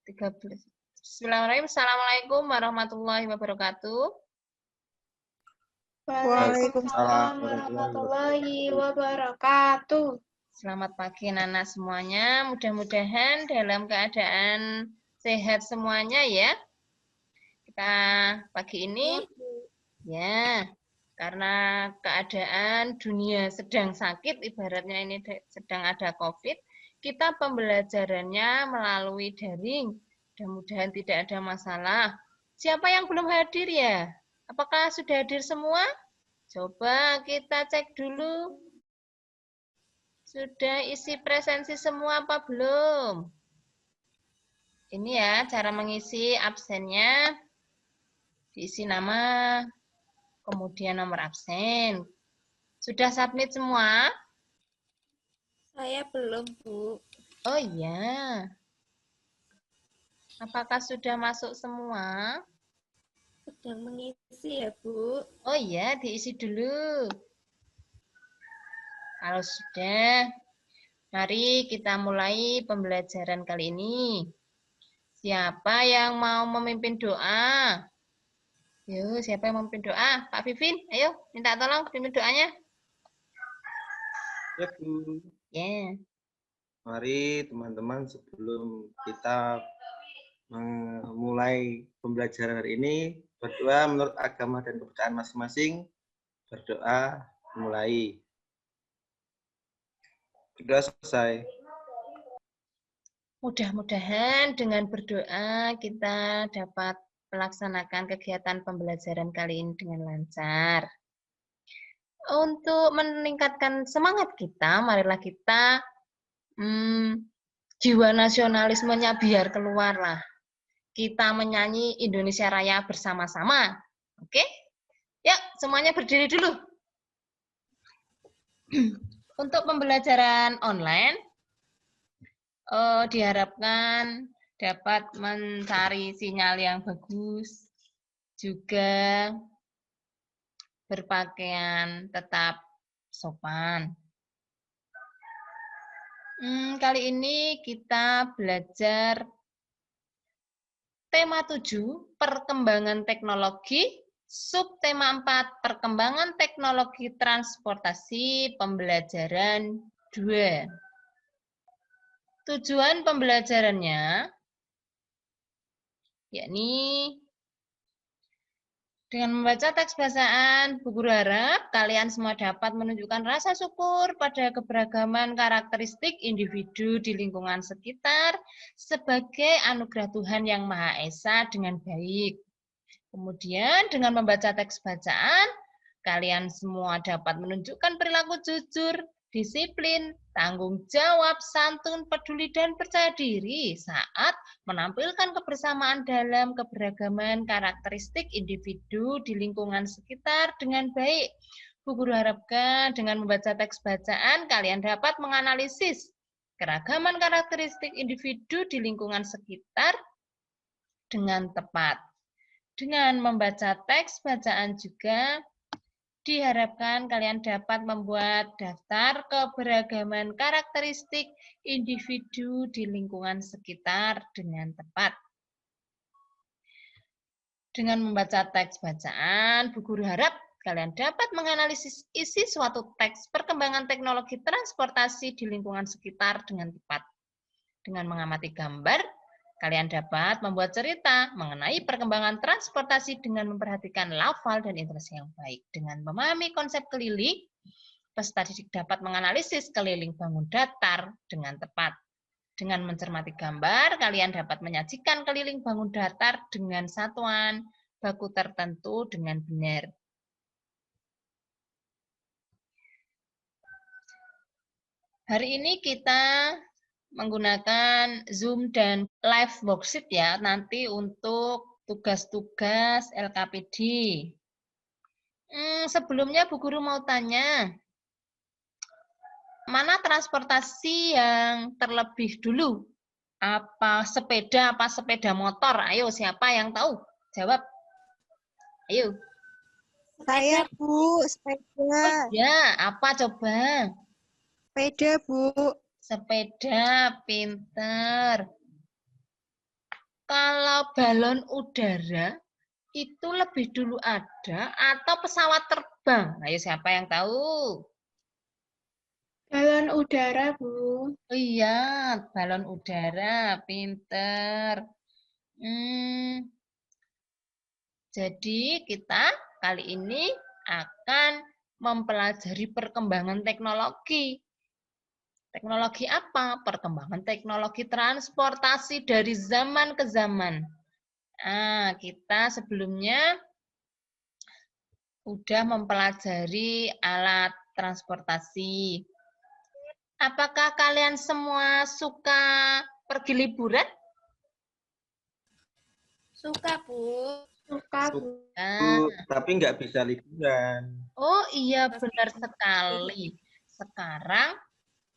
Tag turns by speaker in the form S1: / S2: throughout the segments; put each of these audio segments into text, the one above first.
S1: 13. Bismillahirrahmanirrahim. Assalamualaikum warahmatullahi wabarakatuh.
S2: Waalaikumsalam warahmatullahi wabarakatuh.
S1: Selamat pagi anak-anak semuanya. Mudah-mudahan dalam keadaan sehat semuanya ya. Kita pagi ini ya, karena keadaan dunia sedang sakit, ibaratnya ini sedang ada COVID, kita pembelajarannya melalui daring. Mudah-mudahan tidak ada masalah. Siapa yang belum hadir ya? Apakah sudah hadir semua? Coba kita cek dulu. Sudah isi presensi semua apa belum? Ini ya cara mengisi absennya. Diisi nama, kemudian nomor absen. Sudah submit semua?
S2: Saya belum, Bu.
S1: Oh iya. Apakah sudah masuk semua?
S2: Sedang mengisi ya, Bu.
S1: Oh iya, diisi dulu. Kalau sudah, mari kita mulai pembelajaran kali ini. Siapa yang mau memimpin doa? Yuk, siapa yang memimpin doa? Pak Vivin, ayo minta tolong pimpin doanya.
S3: Ya, Bu.
S1: Ya.
S3: Mari teman-teman sebelum kita memulai pembelajaran hari ini, berdoa menurut agama dan kepercayaan masing-masing. Berdoa mulai. Berdoa selesai.
S1: Mudah-mudahan dengan berdoa kita dapat melaksanakan kegiatan pembelajaran kali ini dengan lancar. Untuk meningkatkan semangat kita, marilah kita jiwa nasionalismenya biar keluar lah. Kita menyanyi Indonesia Raya bersama-sama. Oke? Yuk, semuanya berdiri dulu. Untuk pembelajaran online, diharapkan dapat mencari sinyal yang bagus, juga berpakaian tetap sopan. Kali ini kita belajar tema 7, perkembangan teknologi, subtema 4, perkembangan teknologi transportasi, pembelajaran 2. Tujuan pembelajarannya yakni dengan membaca teks bacaan, Bu Guru harap kalian semua dapat menunjukkan rasa syukur pada keberagaman karakteristik individu di lingkungan sekitar sebagai anugerah Tuhan Yang Maha Esa dengan baik. Kemudian dengan membaca teks bacaan, kalian semua dapat menunjukkan perilaku jujur, disiplin, tanggung jawab, santun, peduli, dan percaya diri saat menampilkan kebersamaan dalam keberagaman karakteristik individu di lingkungan sekitar dengan baik. Bu Guru harapkan dengan membaca teks bacaan, kalian dapat menganalisis keragaman karakteristik individu di lingkungan sekitar dengan tepat. Dengan membaca teks bacaan juga diharapkan kalian dapat membuat daftar keberagaman karakteristik individu di lingkungan sekitar dengan tepat. Dengan membaca teks bacaan, Bu Guru harap kalian dapat menganalisis isi suatu teks perkembangan teknologi transportasi di lingkungan sekitar dengan tepat. Dengan mengamati gambar, kalian dapat membuat cerita mengenai perkembangan transportasi dengan memperhatikan lafal dan intonasi yang baik. Dengan memahami konsep keliling, peserta didik dapat menganalisis keliling bangun datar dengan tepat. Dengan mencermati gambar, kalian dapat menyajikan keliling bangun datar dengan satuan baku tertentu dengan benar. Hari ini kita menggunakan Zoom dan live worksheet ya, nanti untuk tugas-tugas LKPD. Sebelumnya Bu Guru mau tanya, mana transportasi yang terlebih dulu? Apa sepeda motor? Ayo, siapa yang tahu? Jawab. Ayo.
S2: Saya, Bu, sepeda.
S1: Oh ya, apa coba?
S2: Sepeda, Bu.
S1: Sepeda, pinter. Kalau balon udara itu lebih dulu ada atau pesawat terbang? Ayo siapa yang tahu?
S2: Balon udara, Bu.
S1: Oh iya, balon udara, pinter. Jadi kita kali ini akan mempelajari perkembangan teknologi. Teknologi apa? Perkembangan teknologi transportasi dari zaman ke zaman. Nah, kita sebelumnya udah mempelajari alat transportasi. Apakah kalian semua suka pergi liburan?
S2: Suka, Bu. Suka, Bu.
S3: Bu, tapi nggak bisa liburan.
S1: Oh iya, benar sekali. Sekarang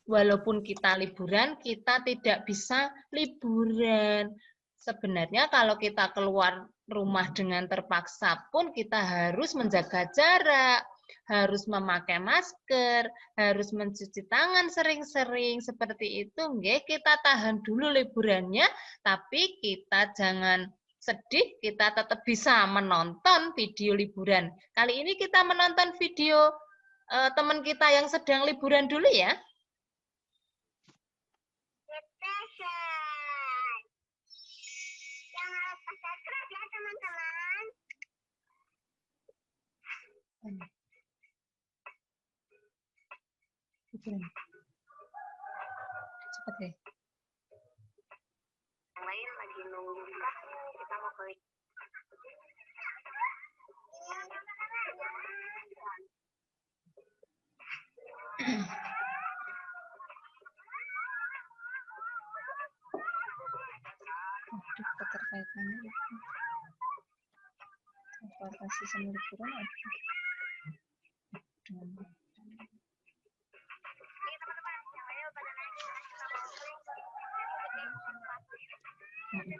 S1: walaupun kita liburan, kita tidak bisa liburan. Sebenarnya kalau kita keluar rumah dengan terpaksa pun kita harus menjaga jarak, harus memakai masker, harus mencuci tangan sering-sering. Seperti itu, nggih, kita tahan dulu liburannya, tapi kita jangan sedih, kita tetap bisa menonton video liburan. Kali ini kita menonton video teman kita yang sedang liburan dulu ya.
S4: Jangan lupa subscribe ya teman-teman.
S1: Cepat deh.
S4: Yang lain lagi nunggu kamu, kita mau ke
S1: Keterkaitannya itu transportasi sama liburan apa? Udah.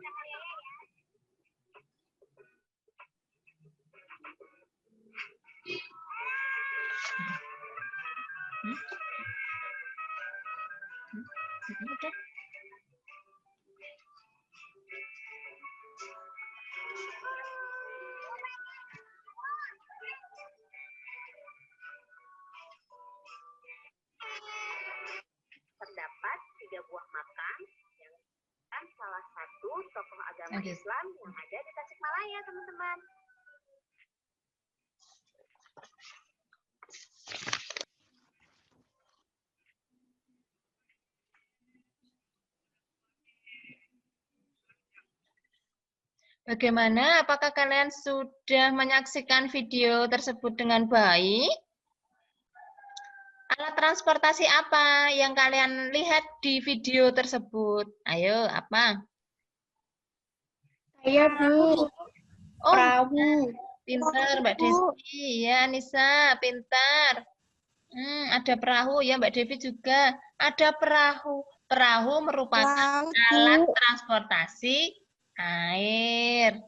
S4: Terdapat 3 buah makam yang merupakan salah satu tokoh agama
S1: Oke.
S4: Islam yang ada di Tasikmalaya, teman-teman.
S1: Bagaimana? Apakah kalian sudah menyaksikan video tersebut dengan baik? Alat transportasi apa yang kalian lihat di video tersebut? Ayo, apa?
S2: Saya, Bu.
S1: Oh,
S2: Perahu.
S1: pintar Mbak Desi. Ya, Nisa, pintar. Ada perahu ya, Mbak Devi juga. Ada perahu. Perahu merupakan
S2: Laut,
S1: alat
S2: Bu.
S1: transportasi air.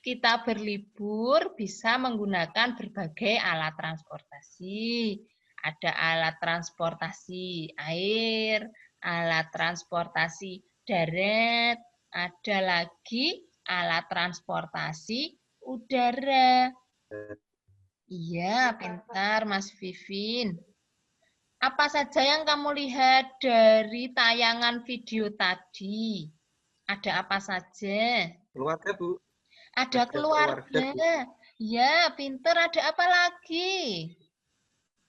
S1: Kita berlibur bisa menggunakan berbagai alat transportasi. Ada alat transportasi air, alat transportasi darat, ada lagi alat transportasi udara. Iya, pintar Mas Vivin. Apa saja yang kamu lihat dari tayangan video tadi? Ada apa saja?
S3: Keluarga, Bu.
S1: Ada keluarga.
S3: Bu.
S1: Ya, pinter. Ada apa lagi?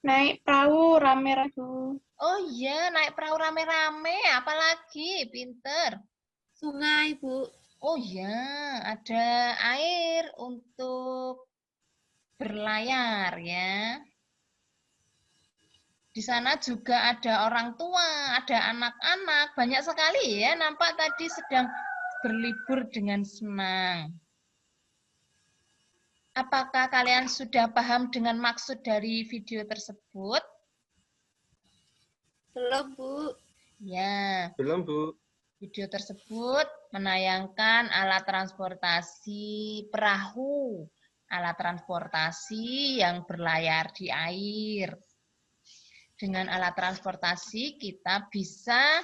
S2: Naik perahu rame-rame, Bu.
S1: Oh iya, naik perahu rame-rame. Apa lagi? Pinter.
S2: Sungai, Bu.
S1: Oh iya, ada air untuk berlayar ya. Di sana juga ada orang tua, ada anak-anak. Banyak sekali ya, nampak tadi sedang berlibur dengan senang. Apakah kalian sudah paham dengan maksud dari video tersebut?
S2: Belum, Bu.
S1: Ya,
S3: Belum, Bu.
S1: video tersebut menayangkan alat transportasi perahu, alat transportasi yang berlayar di air. Dengan alat transportasi kita bisa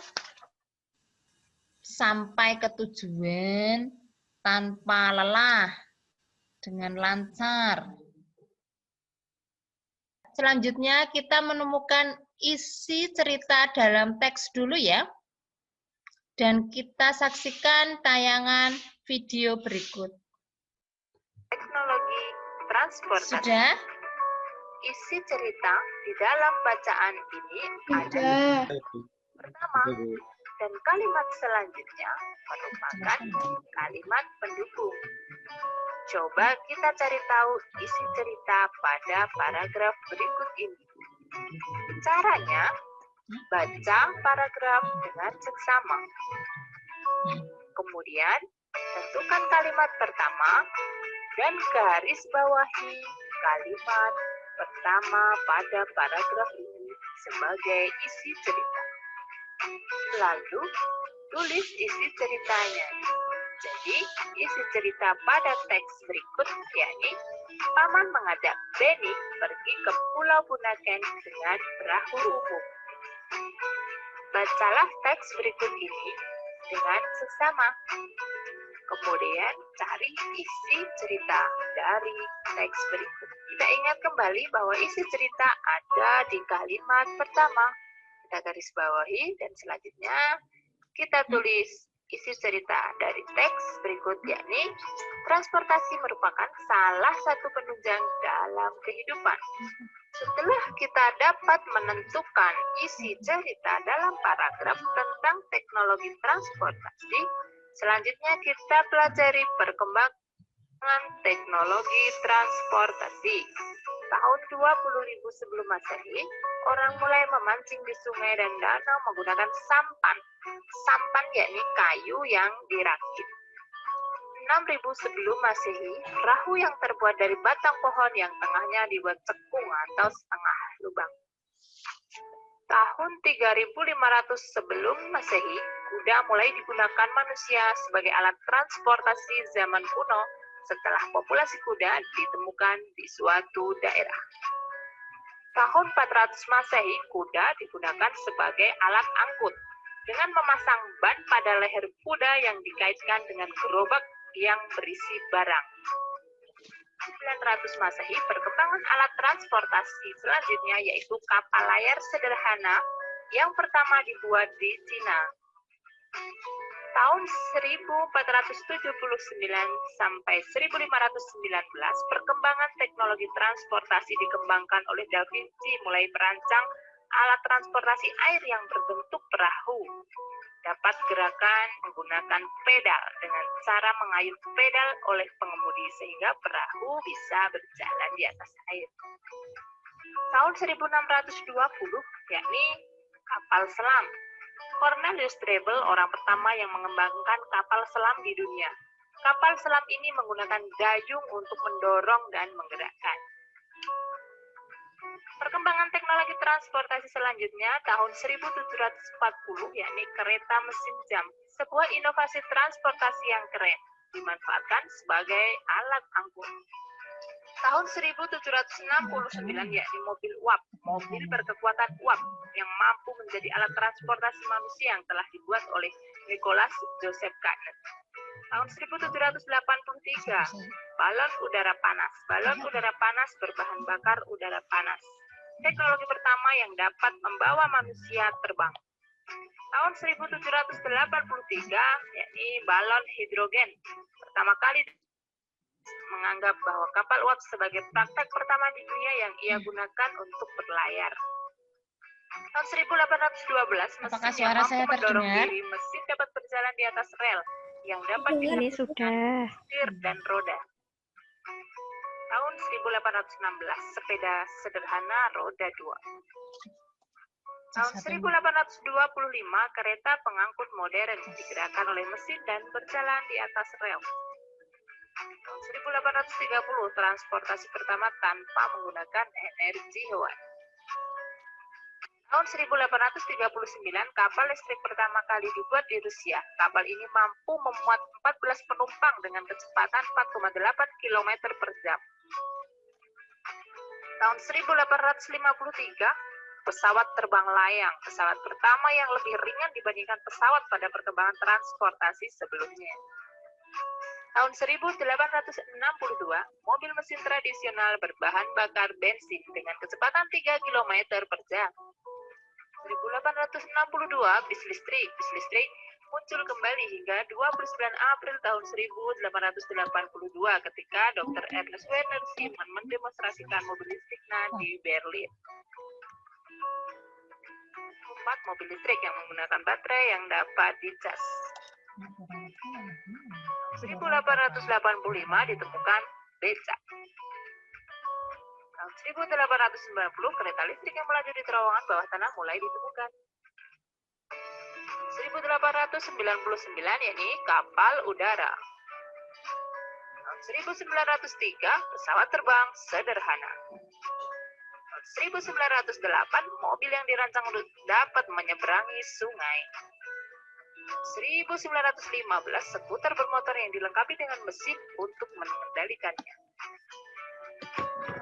S1: sampai ke tujuan tanpa lelah, dengan lancar. Selanjutnya kita menemukan isi cerita dalam teks dulu ya. Dan kita saksikan tayangan video berikut.
S4: Teknologi transportasi.
S1: Sudah?
S4: Isi cerita di dalam bacaan ini ada pertama dan kalimat selanjutnya merupakan kalimat pendukung. Coba kita cari tahu isi cerita pada paragraf berikut ini. Caranya, baca paragraf dengan seksama. Kemudian, tentukan kalimat pertama dan garis bawahi kalimat pertama pada paragraf ini sebagai isi cerita. Lalu, tulis isi ceritanya. Jadi, isi cerita pada teks berikut yakni Paman mengajak Benny pergi ke Pulau Bunaken dengan perahu umum. Bacalah teks berikut ini dengan seksama. Kemudian cari isi cerita dari teks berikut. Kita ingat kembali bahwa isi cerita ada di kalimat pertama. Kita garis bawahi dan selanjutnya kita tulis isi cerita dari teks berikut, yakni transportasi merupakan salah satu penunjang dalam kehidupan. Setelah kita dapat menentukan isi cerita dalam paragraf tentang teknologi transportasi, selanjutnya kita pelajari perkembangan teknologi transportasi. Tahun 20.000 sebelum Masehi, orang mulai memancing di sungai dan danau menggunakan sampan. Sampan yakni kayu yang dirakit. 6.000 sebelum Masehi, perahu yang terbuat dari batang pohon yang tengahnya dibuat cekung atau setengah lubang. Tahun 3.500 sebelum Masehi, kuda mulai digunakan manusia sebagai alat transportasi zaman kuno setelah populasi kuda ditemukan di suatu daerah. Tahun 400 Masehi, kuda digunakan sebagai alat angkut dengan memasang ban pada leher kuda yang dikaitkan dengan gerobak yang berisi barang. 900 Masehi, perkembangan alat transportasi selanjutnya yaitu kapal layar sederhana yang pertama dibuat di Cina. Tahun 1479 sampai 1519, perkembangan teknologi transportasi dikembangkan oleh Da Vinci mulai merancang alat transportasi air yang berbentuk perahu. Dapat gerakan menggunakan pedal dengan cara mengayuh pedal oleh pengemudi sehingga perahu bisa berjalan di atas air. Tahun 1620, yakni kapal selam. Cornelius Drebbel, orang pertama yang mengembangkan kapal selam di dunia. Kapal selam ini menggunakan dayung untuk mendorong dan menggerakkan. Perkembangan teknologi transportasi selanjutnya tahun 1740, yakni kereta mesin jam, sebuah inovasi transportasi yang keren, dimanfaatkan sebagai alat angkut. Tahun 1769, yakni mobil uap, mobil berkekuatan uap yang mampu menjadi alat transportasi manusia yang telah dibuat oleh Nicholas Joseph Gardner. Tahun 1783, balon udara panas. Balon udara panas berbahan bakar udara panas. Teknologi pertama yang dapat membawa manusia terbang. Tahun 1783, yakni balon hidrogen. Pertama kali menganggap bahwa kapal uap sebagai praktek pertama di dunia yang ia gunakan untuk berlayar. Tahun 1812, mesin yang mampu mendorong diri, mesin dapat berjalan di atas rel yang dapat digerakkan setir dan roda. Tahun 1816, sepeda sederhana roda 2. Tahun 1825, kereta pengangkut modern digerakkan oleh mesin dan berjalan di atas rel. Tahun 1830, transportasi pertama tanpa menggunakan energi hewan. Tahun 1839, kapal listrik pertama kali dibuat di Rusia. Kapal ini mampu memuat 14 penumpang dengan kecepatan 4,8 km per jam. Tahun 1853, pesawat terbang layang, pesawat pertama yang lebih ringan dibandingkan pesawat pada perkembangan transportasi sebelumnya. Tahun 1862, mobil mesin tradisional berbahan bakar bensin dengan kecepatan 3 km per jam. 1862, bis listrik muncul kembali hingga 29 April tahun 1882 ketika Dr. Ernest Werner Simon mendemonstrasikan mobil listriknya di Berlin. 4. Mobil listrik yang menggunakan baterai yang dapat dicas. 1885 ditemukan becak. Tahun 1890 kereta listrik yang melaju di terowongan bawah tanah mulai ditemukan. 1899 yakni kapal udara. Tahun 1903 pesawat terbang sederhana. Tahun 1908 mobil yang dirancang untuk dapat menyeberangi sungai. 1915 skuter bermotor yang dilengkapi dengan mesin untuk mengendalikannya.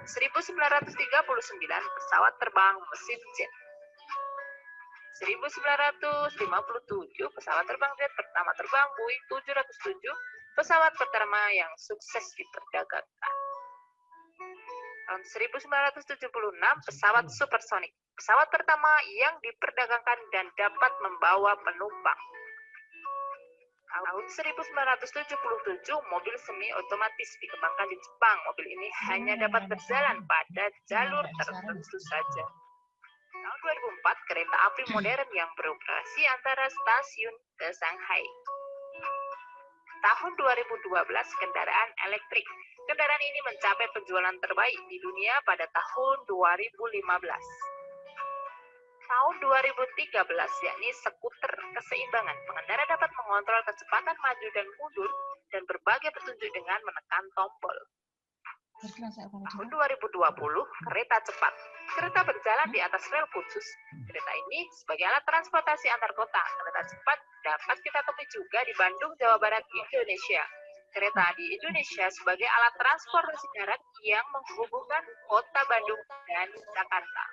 S4: 1939 pesawat terbang mesin jet. 1957 pesawat terbang jet pertama terbang Boeing 707, pesawat pertama yang sukses diperdagangkan. Tahun 1976 pesawat supersonik, pesawat pertama yang diperdagangkan dan dapat membawa penumpang. Tahun 1977 mobil semi otomatis dikembangkan di Jepang. Mobil ini hanya dapat berjalan pada jalur tertentu saja. Tahun 2004 kereta api modern yang beroperasi antara stasiun ke Shanghai. Tahun 2012 kendaraan elektrik. Kendaraan ini mencapai penjualan terbaik di dunia pada tahun 2015. Tahun 2013 yakni skuter keseimbangan. Pengendara dapat mengontrol kecepatan maju dan mundur dan berbagai petunjuk dengan menekan tombol. Tahun 2020 kereta cepat. Kereta berjalan di atas rel khusus. Kereta ini sebagai alat transportasi antar kota. Kereta cepat dapat kita temui juga di Bandung, Jawa Barat, Indonesia. Kereta di Indonesia sebagai alat transportasi darat yang menghubungkan kota Bandung dan Jakarta.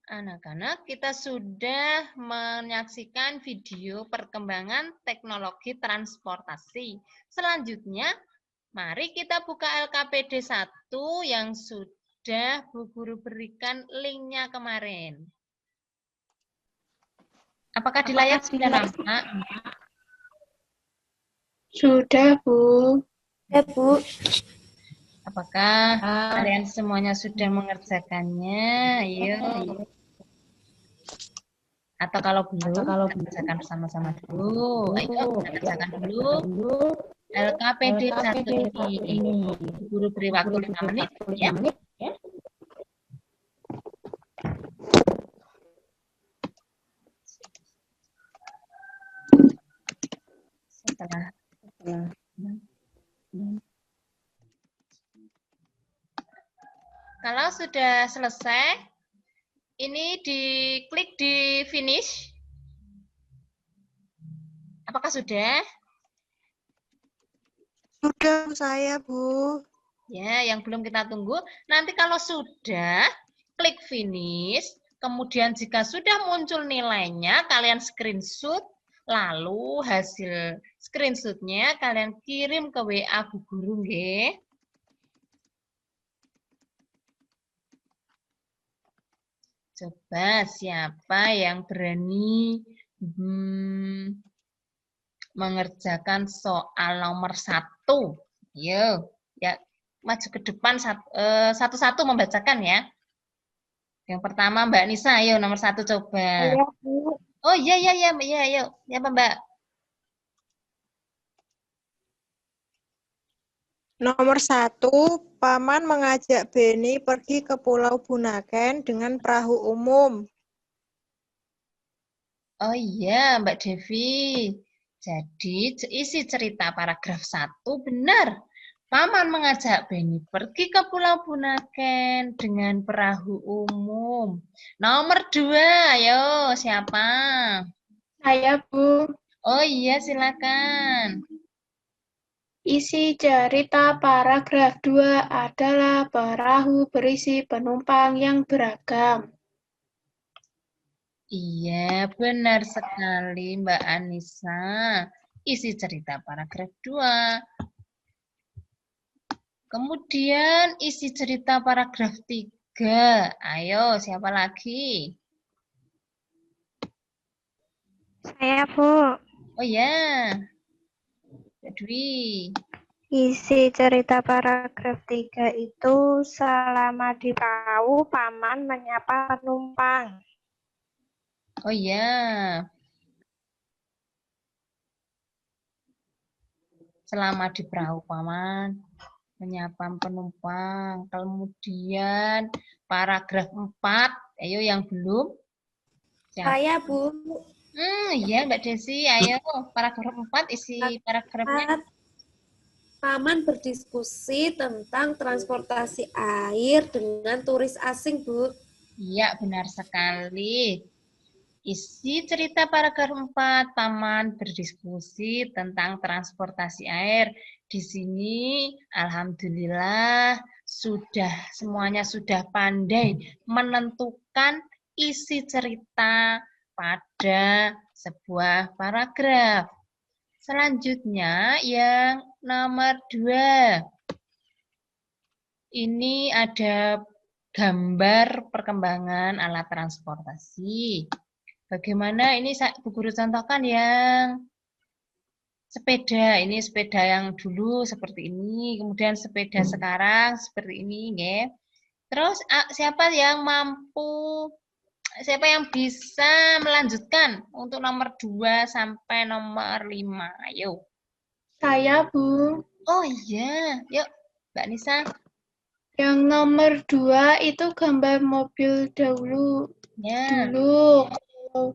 S1: Anak-anak, kita sudah menyaksikan video perkembangan teknologi transportasi. Selanjutnya, mari kita buka LKPD 1 yang sudah Bu Guru berikan linknya kemarin. Apakah di layar sudah nampak?
S2: Sudah, Bu.
S5: Ya, Bu.
S1: Apakah kalian semuanya sudah mengerjakannya? Ayo. Atau kalau belum, kita kerjakan bersama-sama dulu. Ayo, kita kerjakan dulu. LKPD 1 ini. Guru beri waktu 5 menit. Ya. Setelah. Kalau sudah selesai, ini diklik di finish. Apakah sudah?
S5: Sudah saya, Bu.
S1: Ya, yang belum kita tunggu. Nanti kalau sudah, klik finish. Kemudian jika sudah muncul nilainya, kalian screenshot. Lalu hasil screenshotnya kalian kirim ke WA Bu Guru, nggih. Coba siapa yang berani mengerjakan soal nomor 1? Yo, ya maju ke depan satu-satu membacakan ya. Yang pertama Mbak Nisa, ayo nomor 1 coba.
S2: Iya, Bu.
S1: Oh iya, ayo. Ya Mbak.
S5: Nomor 1, Paman mengajak Beni pergi ke Pulau Bunaken dengan perahu umum.
S1: Oh iya, Mbak Devi. Jadi, isi cerita paragraf 1 benar. Paman mengajak Beni pergi ke Pulau Bunaken dengan perahu umum. Nomor 2, ayo siapa?
S2: Saya, Bu.
S1: Oh iya, silakan.
S2: Isi cerita paragraf 2 adalah perahu berisi penumpang yang beragam.
S1: Iya, benar sekali Mbak Anissa. Isi cerita paragraf 2. Kemudian isi cerita paragraf 3. Ayo, siapa lagi?
S5: Saya, Bu.
S1: Oh ya, Mbak Dwi.
S5: Isi cerita paragraf 3 itu selama di perahu, Paman menyapa penumpang.
S1: Oh ya, selama di perahu Paman menyapa penumpang. Kemudian paragraf 4. Ayo yang belum. Siapa?
S6: Saya, Bu.
S1: Iya Mbak Desi, ayo paragraf 4 isi paragrafnya.
S6: Paman berdiskusi tentang transportasi air dengan turis asing, Bu.
S1: Iya, benar sekali. Isi cerita paragraf 4, Paman berdiskusi tentang transportasi air. Di sini, alhamdulillah, semuanya sudah pandai menentukan isi cerita pada sebuah paragraf. Selanjutnya, yang nomor 2. Ini ada gambar perkembangan alat transportasi. Bagaimana ini Bu Guru contohkan yang sepeda. Ini sepeda yang dulu seperti ini, kemudian sepeda sekarang seperti ini, ya. Terus siapa yang bisa melanjutkan untuk nomor 2 sampai nomor 5? Ayo.
S2: Saya, Bu.
S1: Oh iya, yuk Mbak Nisa.
S2: Yang nomor 2 itu gambar mobil dahulu.
S1: Ya.
S2: Dulu kalau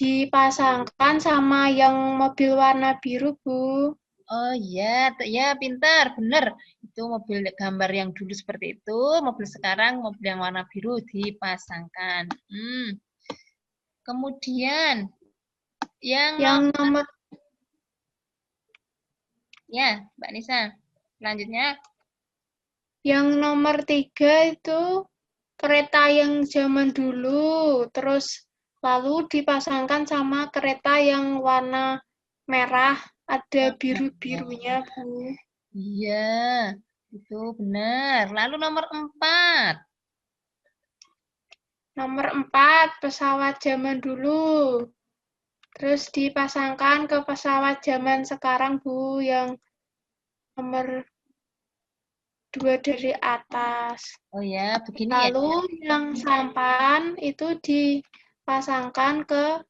S2: dipasangkan sama yang mobil warna biru, Bu.
S1: Oh iya, ya pintar, benar. Itu mobil gambar yang dulu seperti itu, mobil sekarang mobil yang warna biru dipasangkan. Kemudian yang
S2: nomor
S1: ya, Mbak Nisa. Selanjutnya.
S2: Yang nomor 3 itu kereta yang zaman dulu, terus lalu dipasangkan sama kereta yang warna merah, ada biru-birunya, Bu.
S1: Iya, itu benar. Lalu nomor 4.
S2: Nomor 4, pesawat zaman dulu. Terus dipasangkan ke pesawat zaman sekarang, Bu, yang nomor 2 dari atas.
S1: Oh ya, begini ya.
S2: Lalu yang sampan itu dipasangkan ke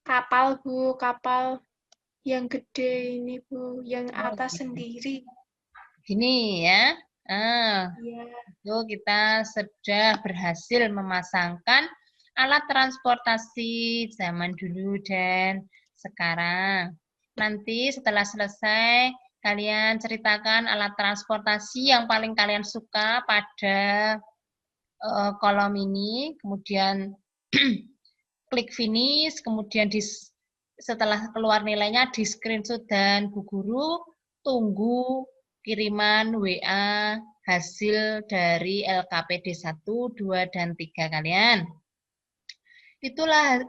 S2: kapal, Bu. Kapal yang gede ini, Bu. Yang atas sendiri.
S1: Gini ya.
S2: Iya.
S1: Itu kita sudah berhasil memasangkan alat transportasi zaman dulu dan sekarang. Nanti setelah selesai, kalian ceritakan alat transportasi yang paling kalian suka pada kolom ini, kemudian klik finish, kemudian setelah keluar nilainya di screenshot dan Bu Guru tunggu kiriman WA hasil dari LKPD 1, 2, dan 3 kalian. Itulah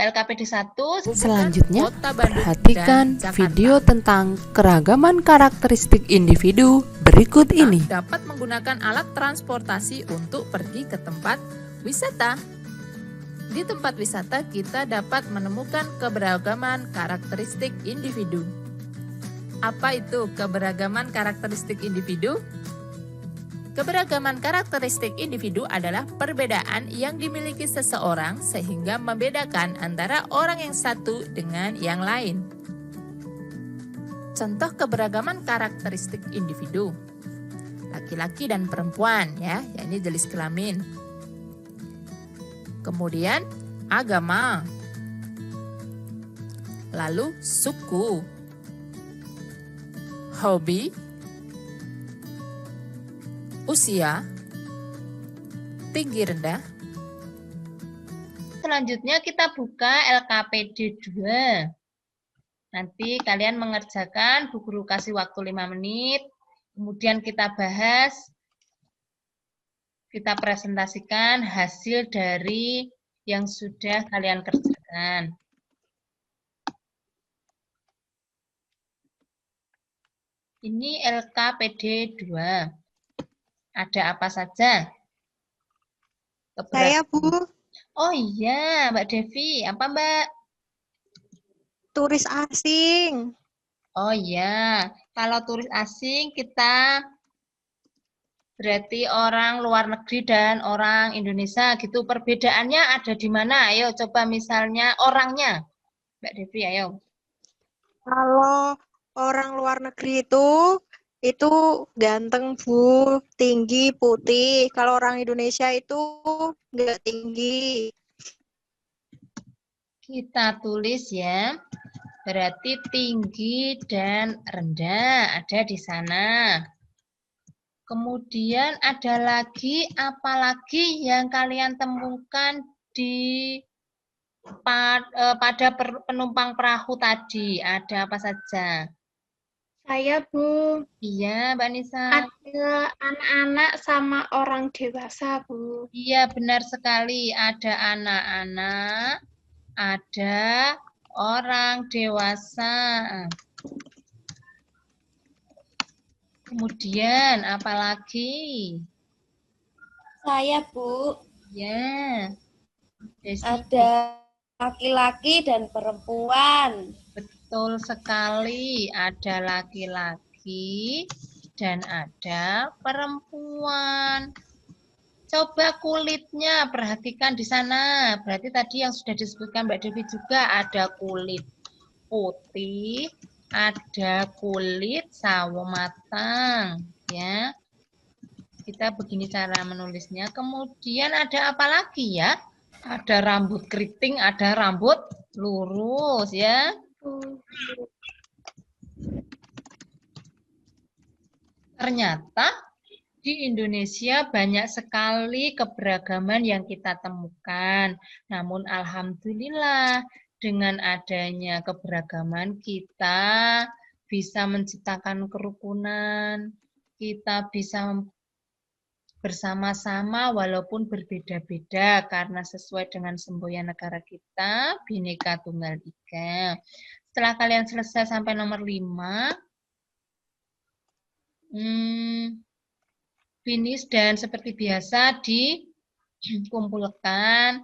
S1: LKPD 1.
S7: Selanjutnya, perhatikan video tentang keragaman karakteristik individu berikut ini.
S8: Dapat menggunakan alat transportasi untuk pergi ke tempat wisata. Di tempat wisata kita dapat menemukan keberagaman karakteristik individu. Apa itu keberagaman karakteristik individu? Keberagaman karakteristik individu adalah perbedaan yang dimiliki seseorang sehingga membedakan antara orang yang satu dengan yang lain. Contoh keberagaman karakteristik individu. Laki-laki dan perempuan ya, ini jenis kelamin. Kemudian agama. Lalu suku. Hobi. Usia, tinggi rendah.
S1: Selanjutnya kita buka LKPD 2. Nanti kalian mengerjakan, Bu Guru kasih waktu 5 menit, kemudian kita bahas, kita presentasikan hasil dari yang sudah kalian kerjakan. Ini LKPD 2. Ada apa saja?
S5: Saya, Bu,
S1: Oh iya, Mbak Devi. Apa, Mbak?
S5: turis asing.
S1: Oh iya, kalau turis asing kita berarti orang luar negeri dan orang Indonesia gitu. Perbedaannya ada di mana? Ayo coba misalnya orangnya. Mbak Devi, ayo.
S5: Kalau orang luar negeri itu ganteng, Bu, tinggi, putih. Kalau orang Indonesia itu nggak tinggi.
S1: Kita tulis ya. Berarti tinggi dan rendah ada di sana. Kemudian ada lagi, apalagi yang kalian temukan di pada penumpang perahu tadi. Ada apa saja?
S2: Saya, Bu,
S1: Iya, Mbak Nisa.
S2: ada anak-anak sama orang dewasa, Bu.
S1: Iya, benar sekali. Ada anak-anak, ada orang dewasa. Kemudian, apalagi?
S6: Saya, Bu,
S1: Ya, Desi.
S6: ada laki-laki dan perempuan.
S1: Betul sekali, ada laki-laki dan ada perempuan. Coba kulitnya, perhatikan di sana. Berarti tadi yang sudah disebutkan Mbak Devi juga ada kulit putih, ada kulit sawo matang, ya. Kita begini cara menulisnya. Kemudian ada apa lagi ya? Ada rambut keriting, ada rambut lurus, ya. Ternyata di Indonesia banyak sekali keberagaman yang kita temukan. Namun alhamdulillah dengan adanya keberagaman kita bisa menciptakan kerukunan, kita bisa bersama-sama walaupun berbeda-beda karena sesuai dengan semboyan negara kita, Bhinneka Tunggal Ika. Setelah kalian selesai sampai nomor 5, finish dan seperti biasa dikumpulkan.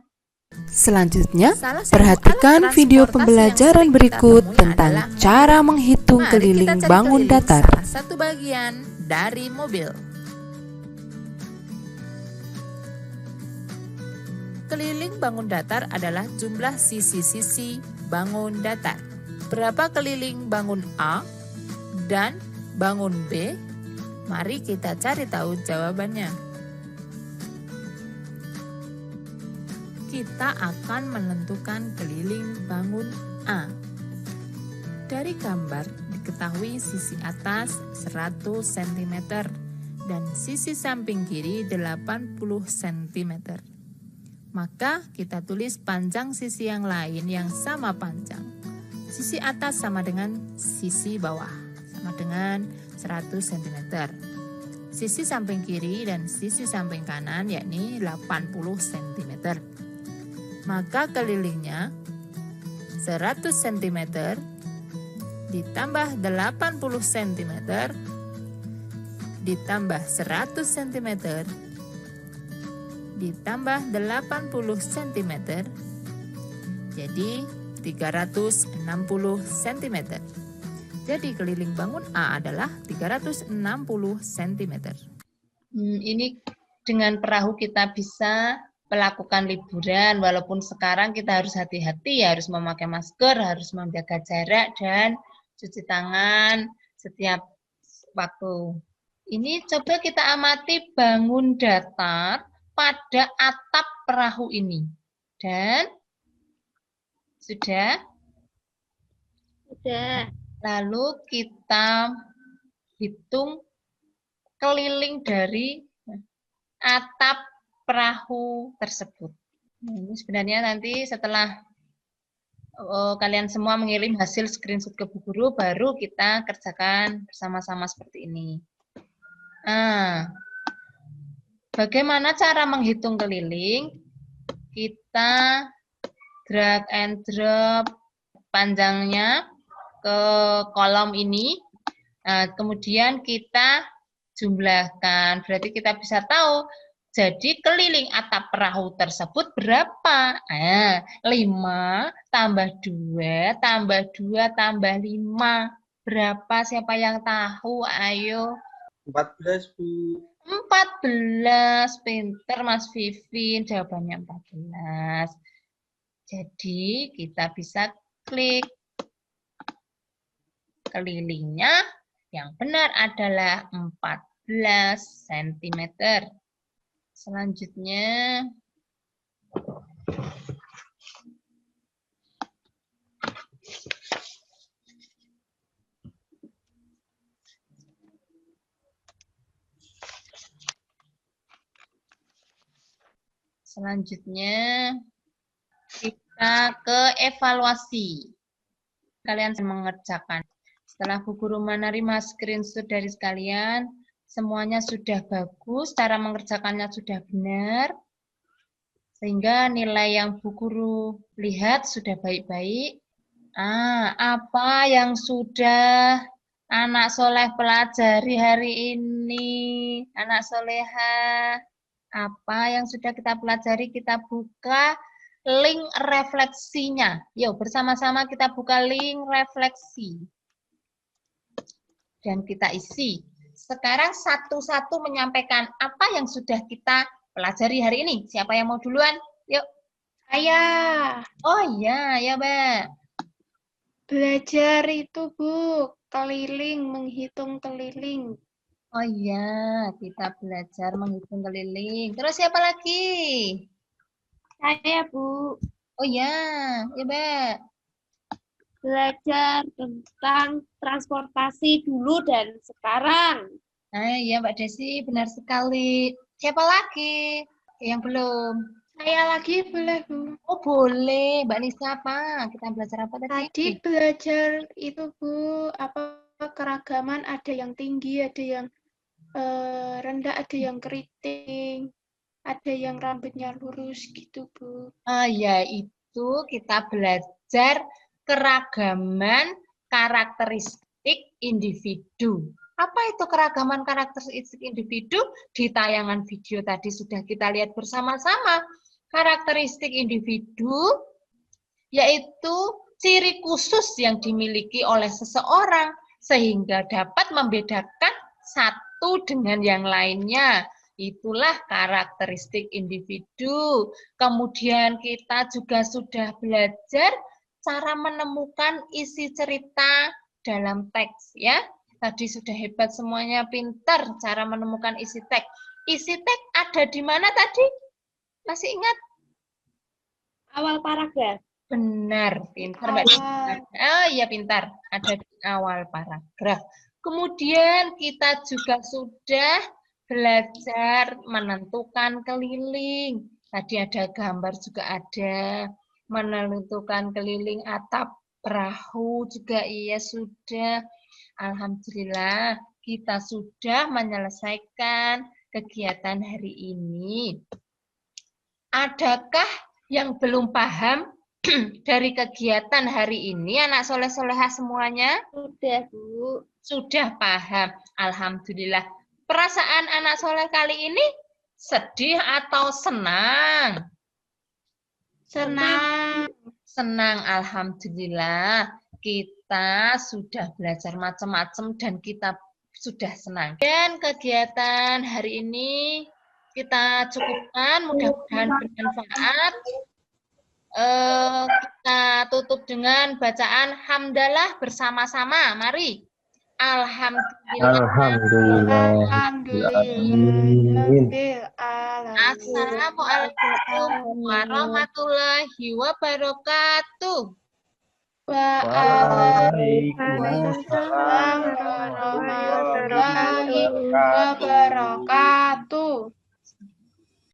S7: Selanjutnya,
S8: Salah satu
S7: perhatikan
S8: alat
S7: video
S8: transportasi
S7: pembelajaran
S8: yang sering
S7: berikut
S8: kita temui
S7: tentang
S8: adalah
S7: cara menghitung
S8: Mari
S7: keliling
S8: kita cari
S7: bangun
S8: keliling
S7: datar.
S8: salah satu bagian dari mobil. Keliling bangun datar adalah jumlah sisi-sisi bangun datar. Berapa keliling bangun A dan bangun B? Mari kita cari tahu jawabannya. Kita akan menentukan keliling bangun A. Dari gambar diketahui sisi atas 100 cm dan sisi samping kiri 80 cm. Maka kita tulis panjang sisi yang lain yang sama panjang. Sisi atas sama dengan sisi bawah, sama dengan 100 cm. Sisi samping kiri dan sisi samping kanan yakni 80 cm. Maka kelilingnya 100 cm ditambah 80 cm ditambah 100 cm ditambah 80 cm jadi 360 cm. Jadi keliling bangun A adalah 360 cm.
S1: Ini dengan perahu kita bisa melakukan liburan, walaupun sekarang kita harus hati-hati, ya, harus memakai masker, harus menjaga jarak, dan cuci tangan setiap waktu. Ini coba kita amati bangun datar pada atap perahu ini. Dan sudah?
S2: Sudah.
S1: Lalu kita hitung keliling dari atap perahu tersebut. Ini sebenarnya nanti setelah kalian semua mengirim hasil screenshot ke Bu Guru, baru kita kerjakan bersama-sama seperti ini. Nah, bagaimana cara menghitung keliling? Kita drag and drop panjangnya ke kolom ini. Nah, kemudian kita jumlahkan. Berarti kita bisa tahu, jadi keliling atap perahu tersebut berapa? 5 tambah 2 tambah 2 tambah 5. Berapa? Siapa yang tahu? Ayo.
S3: 14, Bu.
S1: 14. Pinter Mas Vivin. Jawabannya 14. Jadi kita bisa klik. Kelilingnya yang benar adalah 14 cm. Selanjutnya, kita ke evaluasi. Kalian mengerjakan. Setelah Bu Guru menerima screenshot dari sekalian, semuanya sudah bagus, cara mengerjakannya sudah benar, sehingga nilai yang Bu Guru lihat sudah baik-baik. Apa yang sudah anak soleh pelajari hari ini? Anak soleha, apa yang sudah kita pelajari? Kita buka link refleksinya. Yuk, bersama-sama kita buka link refleksi. Dan kita isi. Sekarang satu-satu menyampaikan apa yang sudah kita pelajari hari ini. Siapa yang mau duluan? Yuk.
S2: Saya.
S1: Oh iya, ya Mbak.
S2: Belajar itu, Bu, keliling, menghitung keliling.
S1: Oh iya, kita belajar menghitung keliling. Terus siapa lagi?
S6: Saya, Bu.
S1: Oh iya, ya Mbak.
S6: Belajar tentang transportasi dulu dan sekarang.
S1: Nah, iya Mbak Desi, benar sekali. Siapa lagi yang belum?
S2: Saya lagi boleh, Bu.
S1: Oh boleh, Mbak Nisa apa? Kita belajar apa tadi?
S2: Tadi belajar itu, Bu, apa keragaman, ada yang tinggi, ada yang rendah, ada yang keriting, ada yang rambutnya lurus gitu, Bu.
S1: Ya, itu kita belajar keragaman karakteristik individu. Apa itu keragaman karakteristik individu? Di tayangan video tadi sudah kita lihat bersama-sama. Karakteristik individu yaitu ciri khusus yang dimiliki oleh seseorang sehingga dapat membedakan satu dengan yang lainnya. Itulah karakteristik individu. Kemudian kita juga sudah belajar cara menemukan isi cerita dalam teks ya. Tadi sudah hebat semuanya, pintar cara menemukan isi teks. Isi teks ada di mana tadi? Masih ingat?
S6: Awal paragraf.
S1: Benar, pintar Mbak. Oh iya pintar, ada di awal paragraf. Kemudian kita juga sudah belajar menentukan keliling. Tadi ada gambar juga ada. Menentukan keliling atap perahu juga iya sudah. Alhamdulillah kita sudah menyelesaikan kegiatan hari ini. Adakah yang belum paham dari kegiatan hari ini, anak soleh-soleha semuanya?
S6: Sudah, Bu.
S1: Sudah paham. Alhamdulillah. Perasaan anak soleh kali ini sedih atau senang?
S2: Senang.
S1: Senang, alhamdulillah. Kita sudah belajar macam-macam dan kita sudah senang. Dan kegiatan hari ini kita cukupkan, mudah-mudahan bermanfaat. Kita tutup dengan bacaan hamdalah bersama-sama. Mari. Alhamdulillah. Assalamualaikum warahmatullahi wabarakatuh.
S2: Waalaikumsalam warahmatullahi wabarakatuh.